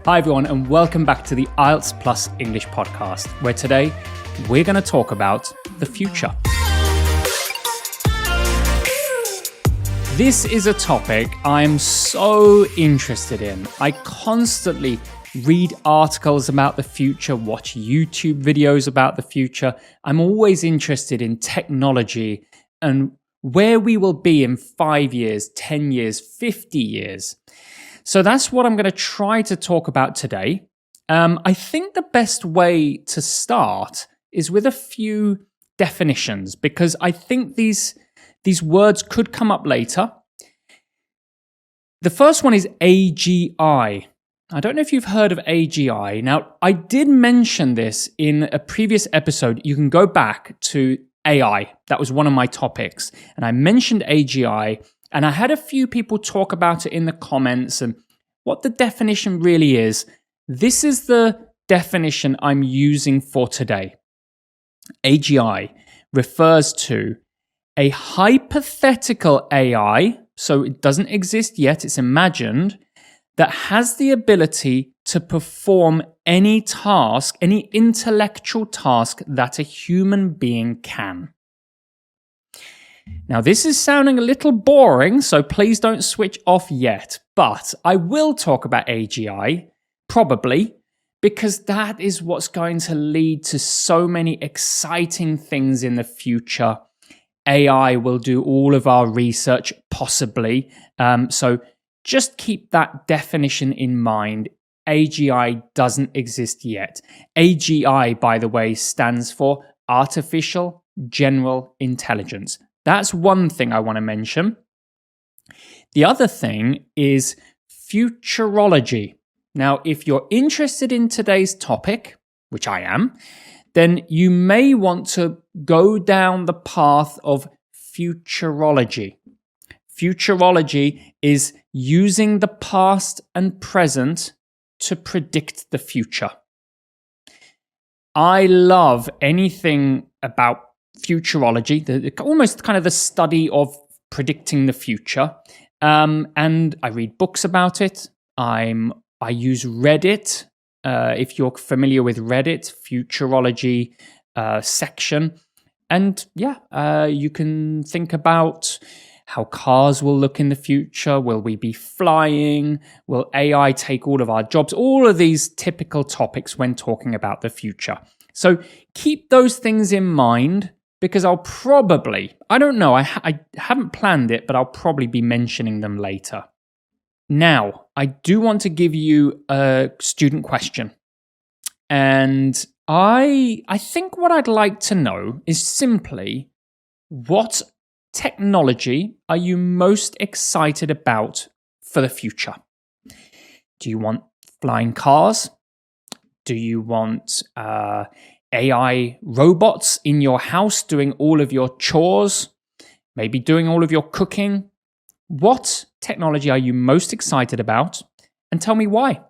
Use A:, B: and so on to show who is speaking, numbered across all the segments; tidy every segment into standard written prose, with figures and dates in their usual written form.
A: Hi everyone, and welcome back to the IELTS Plus English podcast, where today we're going to talk about the future. This is a topic I'm so interested in. I constantly read articles about the future, watch YouTube videos about the future. I'm always interested in technology and where we will be in 5 years, 10 years, 50 years. So that's what I'm going to try to talk about today. I think the best way to start is with a few definitions, because I think these words could come up later. The first one is AGI. I don't know if you've heard of AGI. Now, I did mention this in a previous episode. You can go back to AI. That was one of my topics. And I mentioned AGI. And I had a few people talk about it in the comments and what the definition really is. This is the definition I'm using for today. AGI refers to a hypothetical AI, so it doesn't exist yet, it's imagined, that has the ability to perform any task, any intellectual task that a human being can. Now, this is sounding a little boring, so please don't switch off yet. But I will talk about AGI, probably, because that is what's going to lead to so many exciting things in the future. AI will do all of our research, possibly. So just keep that definition in mind. AGI doesn't exist yet. AGI, by the way, stands for Artificial General Intelligence. That's one thing I want to mention. The other thing is futurology. Now, if you're interested in today's topic, which I am, then you may want to go down the path of futurology. Futurology is using the past and present to predict the future. I love anything about futurology, almost kind of the study of predicting the future. And I read books about it. I use Reddit. If you're familiar with Reddit, futurology section. And you can think about how cars will look in the future. Will we be flying? Will AI take all of our jobs? All of these typical topics when talking about the future. So keep those things in mind, because I'll probably, I don't know, I haven't planned it, but I'll probably be mentioning them later. Now, I do want to give you a student question. And I think what I'd like to know is simply, what technology are you most excited about for the future? Do you want flying cars? Do you want AI robots in your house doing all of your chores? Maybe doing all of your cooking? What technology are you most excited about? And tell me why.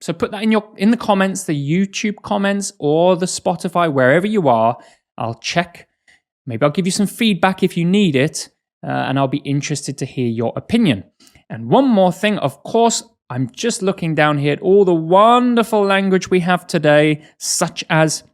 A: So put that in the comments, the YouTube comments or the Spotify, wherever you are. I'll check. Maybe I'll give you some feedback if you need it, and I'll be interested to hear your opinion. And one more thing, of course, I'm just looking down here at all the wonderful language we have today, such as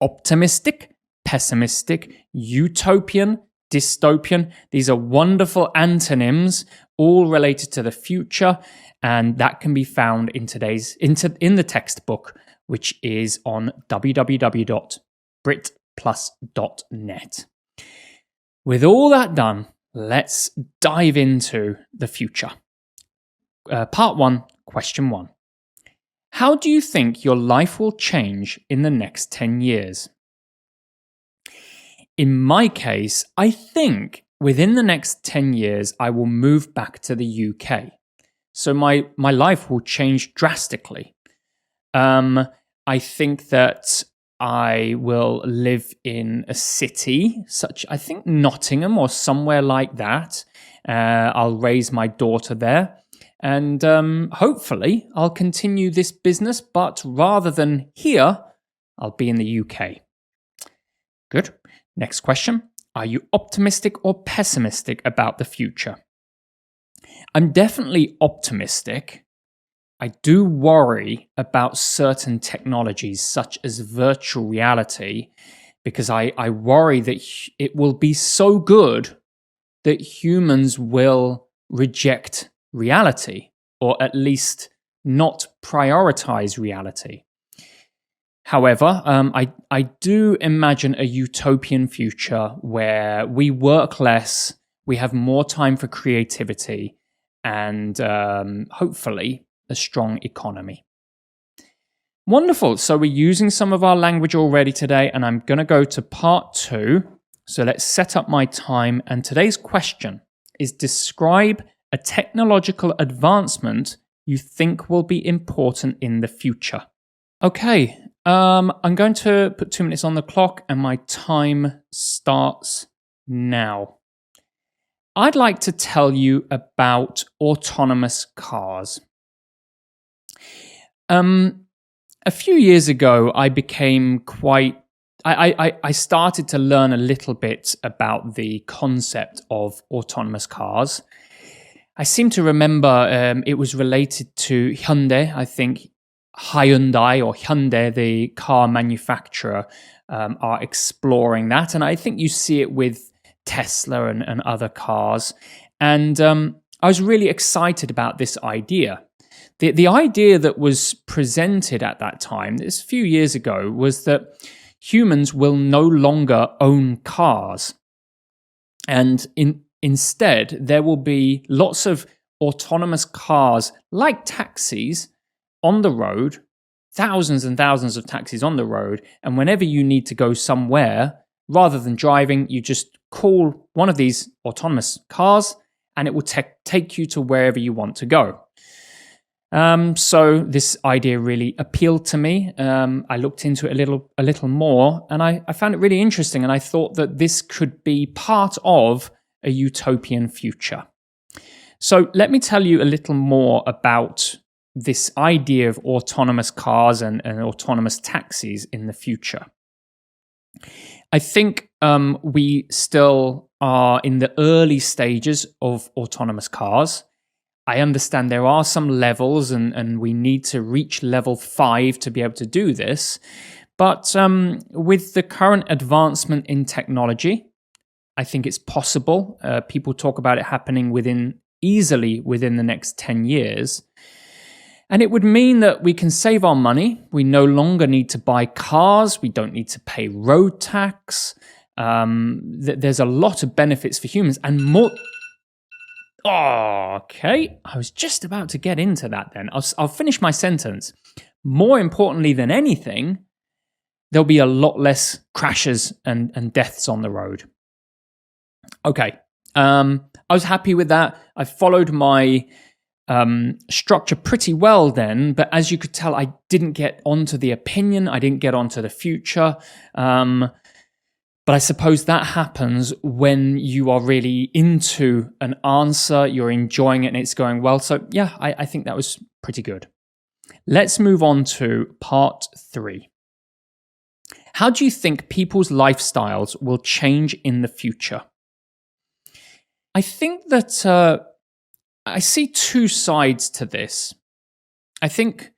A: optimistic, pessimistic, utopian, dystopian. These are wonderful antonyms, all related to the future, and that can be found in the textbook, which is on www.britplus.net. With all that done, let's dive into the future. Part 1, question 1. How do you think your life will change in the next 10 years? In my case, I think within the next 10 years, I will move back to the UK. So my life will change drastically. I think that I will live in a city, I think Nottingham or somewhere like that. I'll raise my daughter there. And hopefully I'll continue this business, but rather than here, I'll be in the UK. Good. Next question. Are you optimistic or pessimistic about the future? I'm definitely optimistic. I do worry about certain technologies such as virtual reality, because I worry that it will be so good that humans will reject reality, or at least not prioritize reality. However, I do imagine a utopian future where we work less, we have more time for creativity, and hopefully a strong economy. Wonderful. So we're using some of our language already today, and I'm going to go to part 2. So let's set up my time. And today's question is: describe a technological advancement you think will be important in the future. Okay, I'm going to put 2 minutes on the clock, and my time starts now. I'd like to tell you about autonomous cars. A few years ago, I became I started to learn a little bit about the concept of autonomous cars. I seem to remember it was related to Hyundai. I think Hyundai or Hyundai, the car manufacturer, are exploring that. And I think you see it with Tesla and other cars. And I was really excited about this idea. The idea that was presented at that time, this a few years ago, was that humans will no longer own cars. And instead, there will be lots of autonomous cars like taxis on the road, thousands and thousands of taxis on the road. And whenever you need to go somewhere, rather than driving, you just call one of these autonomous cars and it will take you to wherever you want to go. So this idea really appealed to me. I looked into it a little more, and I found it really interesting. And I thought that this could be part of a utopian future. So let me tell you a little more about this idea of autonomous cars and autonomous taxis in the future. I think we still are in the early stages of autonomous cars. I understand there are some levels and we need to reach level 5 to be able to do this. But with the current advancement in technology, I think it's possible. People talk about it happening easily within the next 10 years. And it would mean that we can save our money. We no longer need to buy cars. We don't need to pay road tax. There's a lot of benefits for humans and more. Oh, okay, I was just about to get into that then. I'll finish my sentence. More importantly than anything, there'll be a lot less crashes and deaths on the road. Okay, I was happy with that. I followed my structure pretty well then, but as you could tell, I didn't get onto the opinion. I didn't get onto the future. But I suppose that happens when you are really into an answer, you're enjoying it and it's going well. So yeah, I think that was pretty good. Let's move on to part 3. How do you think people's lifestyles will change in the future? I think that I see 2 sides to this. I think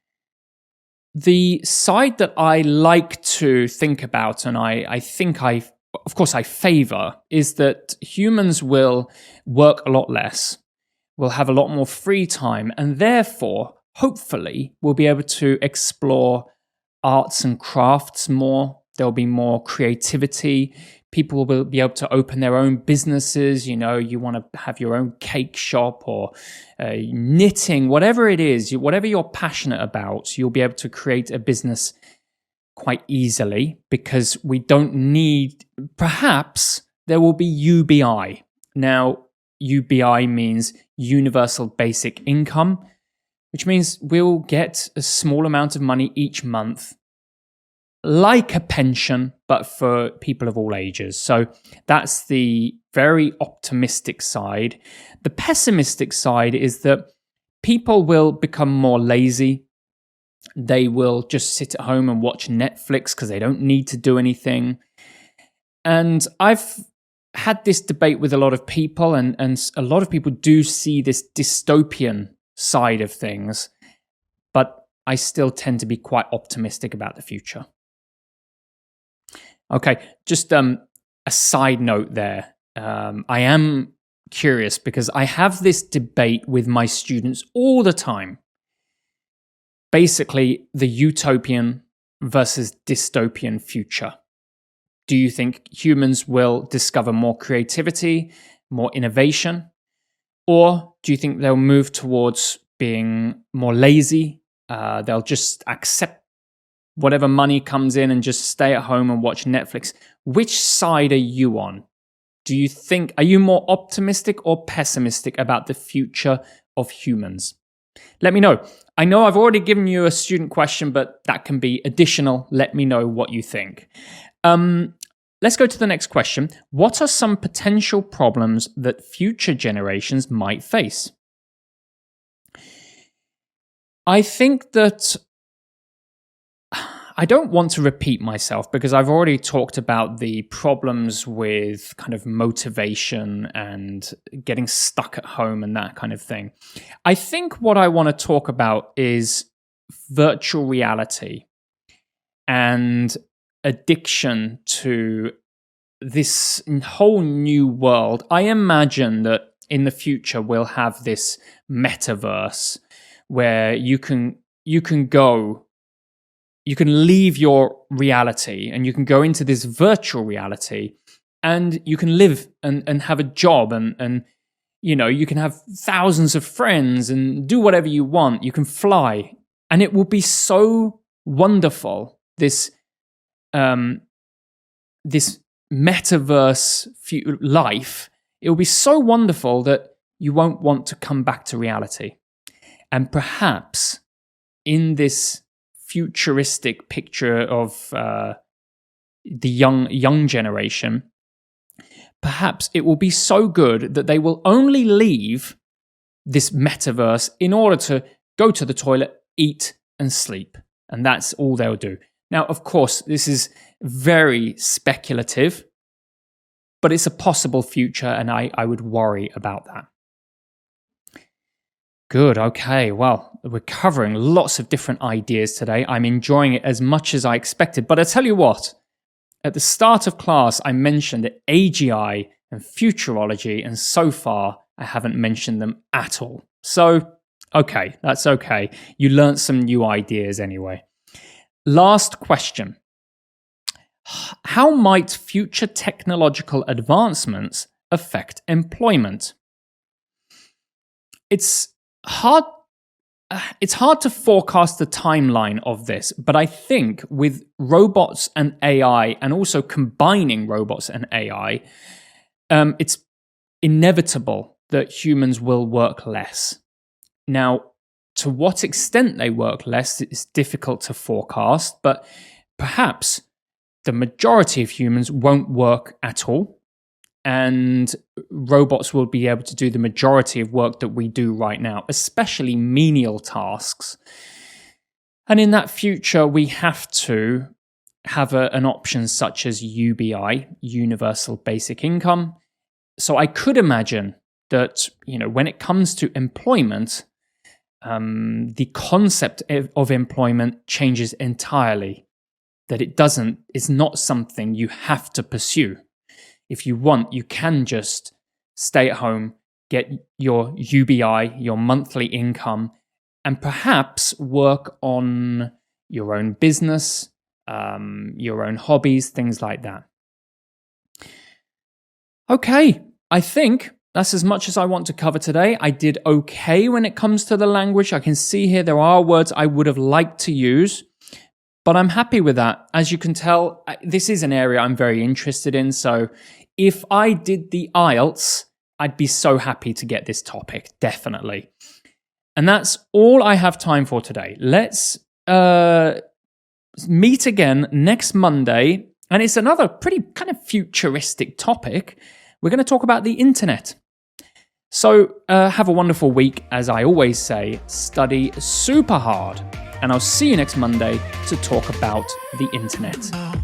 A: the side that I like to think about, and I think of course I favor, is that humans will work a lot less, will have a lot more free time, and therefore, hopefully, we'll be able to explore arts and crafts more. There'll be more creativity. People will be able to open their own businesses. You know, you want to have your own cake shop or knitting, whatever it is, whatever you're passionate about, you'll be able to create a business quite easily because we don't need, perhaps there will be UBI. Now, UBI means Universal Basic Income, which means we'll get a small amount of money each month, like a pension, but for people of all ages. So that's the very optimistic side. The pessimistic side is that people will become more lazy. They will just sit at home and watch Netflix because they don't need to do anything. And I've had this debate with a lot of people, and a lot of people do see this dystopian side of things. I still tend to be quite optimistic about the future. Okay, just a side note there. I am curious because I have this debate with my students all the time. Basically, the utopian versus dystopian future. Do you think humans will discover more creativity, more innovation? Or do you think they'll move towards being more lazy? They'll just accept whatever money comes in and just stay at home and watch Netflix. Which side are you on? Are you more optimistic or pessimistic about the future of humans? Let me know. I know I've already given you a student question, but that can be additional. Let me know what you think. Let's go to the next question. What are some potential problems that future generations might face? I think that I don't want to repeat myself because I've already talked about the problems with kind of motivation and getting stuck at home and that kind of thing. I think what I want to talk about is virtual reality and addiction to this whole new world. I imagine that in the future we'll have this metaverse where you can leave your reality and you can go into this virtual reality and you can live and have a job and you can have thousands of friends and do whatever you want. You can fly and it will be so wonderful. This metaverse life, it will be so wonderful that you won't want to come back to reality. And perhaps in this futuristic picture of the young generation, perhaps it will be so good that they will only leave this metaverse in order to go to the toilet, eat, and sleep. And that's all they'll do. Now, of course, this is very speculative, but it's a possible future, and I would worry about that. Good, okay, well, we're covering lots of different ideas today. I'm enjoying it as much as I expected, but I tell you what, at the start of class, I mentioned AGI and futurology, and so far, I haven't mentioned them at all. So, okay, that's okay. You learned some new ideas anyway. Last question. How might future technological advancements affect employment? It's hard to forecast the timeline of this, but I think with robots and AI, and also combining robots and AI, it's inevitable that humans will work less. Now, to what extent they work less is difficult to forecast, but perhaps the majority of humans won't work at all, and robots will be able to do the majority of work that we do right now, especially menial tasks. And in that future, we have to have an option such as UBI, Universal Basic Income. So I could imagine that, when it comes to employment, the concept of employment changes entirely. That it's not something you have to pursue. If you want, you can just stay at home, get your UBI, your monthly income, and perhaps work on your own business, your own hobbies, things like that. Okay, I think that's as much as I want to cover today. I did okay when it comes to the language. I can see here there are words I would have liked to use, but I'm happy with that. As you can tell, this is an area I'm very interested in. So if I did the IELTS, I'd be so happy to get this topic, definitely. And that's all I have time for today. Let's meet again next Monday. And it's another pretty kind of futuristic topic. We're going to talk about the internet. So have a wonderful week. As I always say, study super hard. And I'll see you next Monday to talk about the internet.